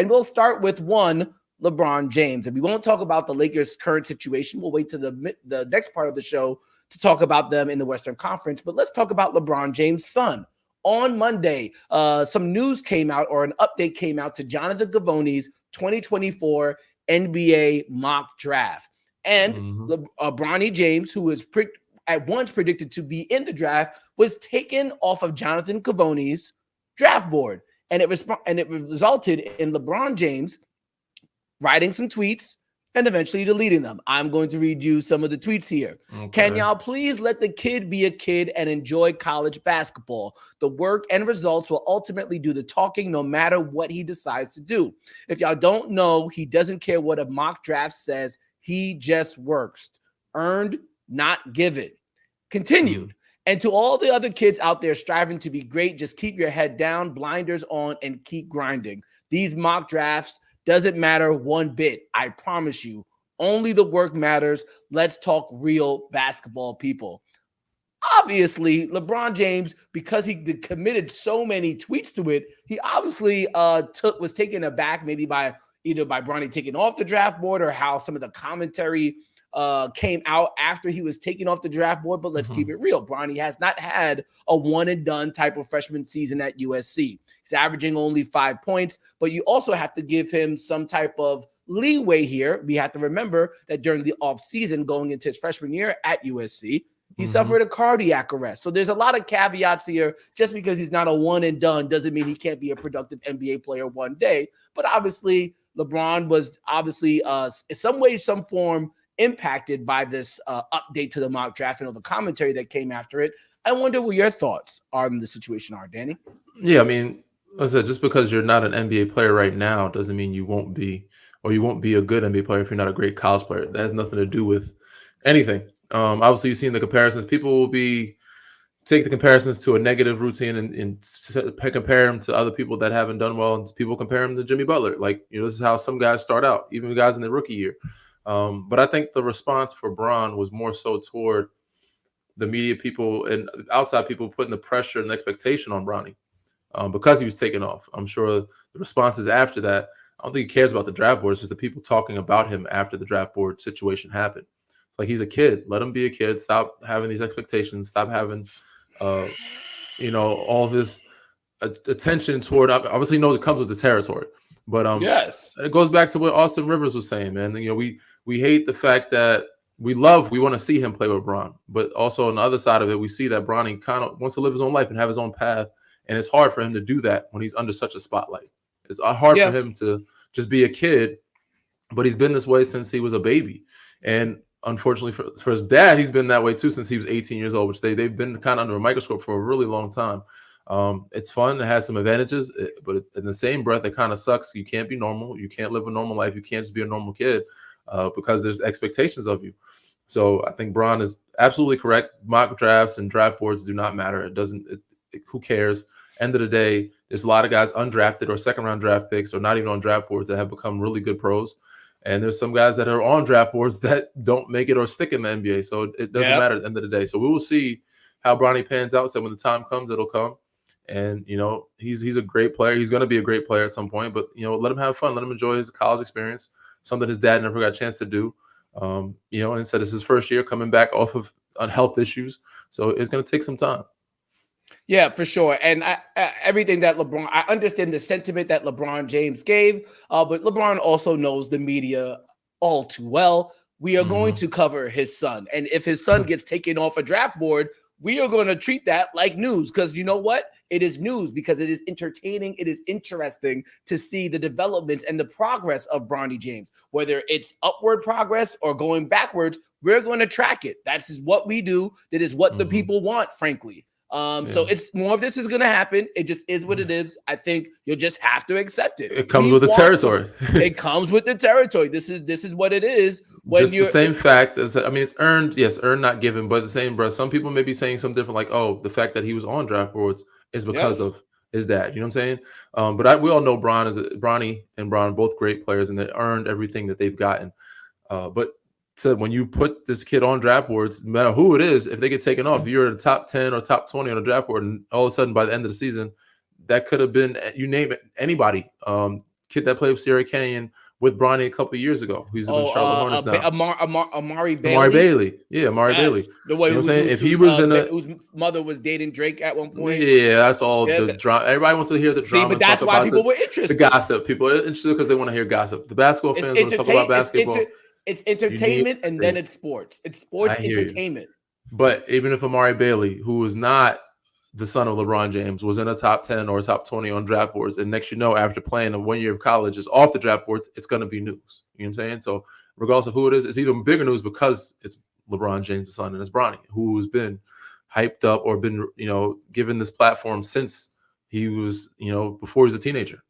And we'll start with one, LeBron James. And we won't talk about the Lakers' current situation. We'll wait to the next part of the show to talk about them in the Western Conference. But let's talk about LeBron James' son. On Monday, some news came out, or an update came out to Jonathan Givony's 2024 NBA mock draft. And Bronny James, who was at once predicted to be in the draft, was taken off of Jonathan Givony's draft board. And it resulted in LeBron James writing some tweets and eventually deleting them. I'm going to read you some of the tweets here. Okay. Can y'all please let the kid be a kid and enjoy college basketball? The work and results will ultimately do the talking no matter what he decides to do. If y'all don't know, he doesn't care what a mock draft says. He just works. Earned, not given. Continued. And to all the other kids out there striving to be great, just keep your head down, blinders on, and keep grinding. These mock drafts doesn't matter one bit. I promise you. Only the work matters. Let's talk real basketball, people. Obviously, LeBron James, because he committed so many tweets to it, he obviously was taken aback maybe by Bronny taking off the draft board, or how some of the commentary came out after he was taken off the draft board. But let's keep it real. Bronny has not had a one and done type of freshman season at USC. He's averaging only 5 points, but you also have to give him some type of leeway here. We have to remember that during the offseason going into his freshman year at USC, he suffered a cardiac arrest. So there's a lot of caveats here. Just because he's not a one and done doesn't mean he can't be a productive NBA player one day. But obviously, LeBron was obviously in some way, some form impacted by this update to the mock draft and all the commentary that came after it. I wonder what your thoughts on the situation are, Danny. Yeah, I mean, like I said, just because you're not an NBA player right now doesn't mean you won't be, or you won't be a good NBA player if you're not a great college player. That has nothing to do with anything. Obviously, you've seen the comparisons. People will take the comparisons to a negative routine and compare them to other people that haven't done well, and people compare them to Jimmy Butler. Like, this is how some guys start out, even guys in their rookie year. But I think the response for Bron was more so toward the media people and outside people putting the pressure and expectation on Bronny because he was taken off. I'm sure the responses after that, I don't think he cares about the draft board. It's just the people talking about him after the draft board situation happened. It's like, he's a kid. Let him be a kid. Stop having these expectations. Stop having, all this attention toward. Obviously, he knows it comes with the territory. But yes, it goes back to what Austin Rivers was saying, man. We hate the fact that we want to see him play with Bron, but also on the other side of it, we see that Bronny kind of wants to live his own life and have his own path, and it's hard for him to do that when he's under such a spotlight. It's hard for him to just be a kid, but he's been this way since he was a baby, and unfortunately for his dad, he's been that way too since he was 18 years old, which they've been kind of under a microscope for a really long time. It's fun. It has some advantages, but in the same breath, it kind of sucks. You can't be normal. You can't live a normal life. You can't just be a normal kid because there's expectations of you. So I think Bron is absolutely correct. Mock drafts and draft boards do not matter. Who cares? End of the day, there's a lot of guys undrafted or second-round draft picks or not even on draft boards that have become really good pros. And there's some guys that are on draft boards that don't make it or stick in the NBA. So it doesn't matter at the end of the day. So we will see how Bronny pans out. So when the time comes, it'll come. And, he's a great player. He's going to be a great player at some point. But, let him have fun. Let him enjoy his college experience, something his dad never got a chance to do. And instead, it's his first year coming back off of health issues. So it's going to take some time. Yeah, for sure. And everything that I understand the sentiment that LeBron James gave, but LeBron also knows the media all too well. We are going to cover his son. And if his son gets taken off a draft board, we are going to treat that like news, because you know what? It is news because it is entertaining. It is interesting to see the developments and the progress of Bronny James, whether it's upward progress or going backwards. We're going to track it. That's what we do. That is what the people want, frankly. So it's more of this is going to happen. It just is what it is. I think you'll just have to accept it. It comes with the territory. It comes with the territory. This is what it is. When just the same fact as, it's earned. Yes, earned, not given, but the same breath. Some people may be saying something different, like, oh, the fact that he was on draft boards is because of his dad. You know what I'm saying? But we all know Bronny and Bron, both great players, and they earned everything that they've gotten. But said when you put this kid on draft boards, no matter who it is, if they get taken off, you're in the top 10 or top 20 on a draft board, and all of a sudden by the end of the season, that could have been, you name it, anybody. kid that played with Sierra Canyon with Bronny a couple of years ago. He's in Charlotte Hornets now. Amari Bailey. Amari Bailey. Yeah, Amari Bailey. The way you know what I'm saying? If he was whose mother was dating Drake at one point. Yeah, that's all the drama. Everybody wants to hear the drama. See, but that's why people were interested. The gossip. People are interested because they want to hear gossip. The basketball fans want to talk about basketball. It's entertainment and then it's sports. It's sports entertainment. But even if Amari Bailey, who is not the son of LeBron James, was in a top 10 or top 20 on draft boards, and next after playing a 1 year of college is off the draft boards, it's going to be news. You know what I'm saying? So regardless of who it is, it's even bigger news because it's LeBron James' son and it's Bronny, who's been hyped up or been, given this platform since he was, before he was a teenager.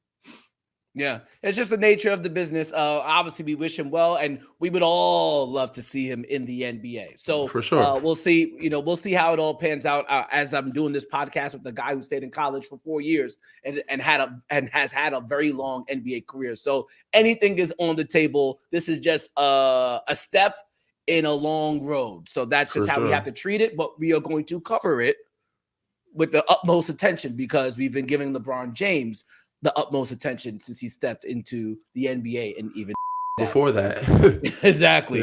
Yeah, it's just the nature of the business. Obviously, we wish him well, and we would all love to see him in the NBA. So for sure, we'll see. We'll see how it all pans out. As I'm doing this podcast with the guy who stayed in college for 4 years and has had a very long NBA career. So anything is on the table. This is just a step in a long road. So that's just how we have to treat it. But we are going to cover it with the utmost attention because we've been giving LeBron James the utmost attention since he stepped into the NBA and even before that. Exactly.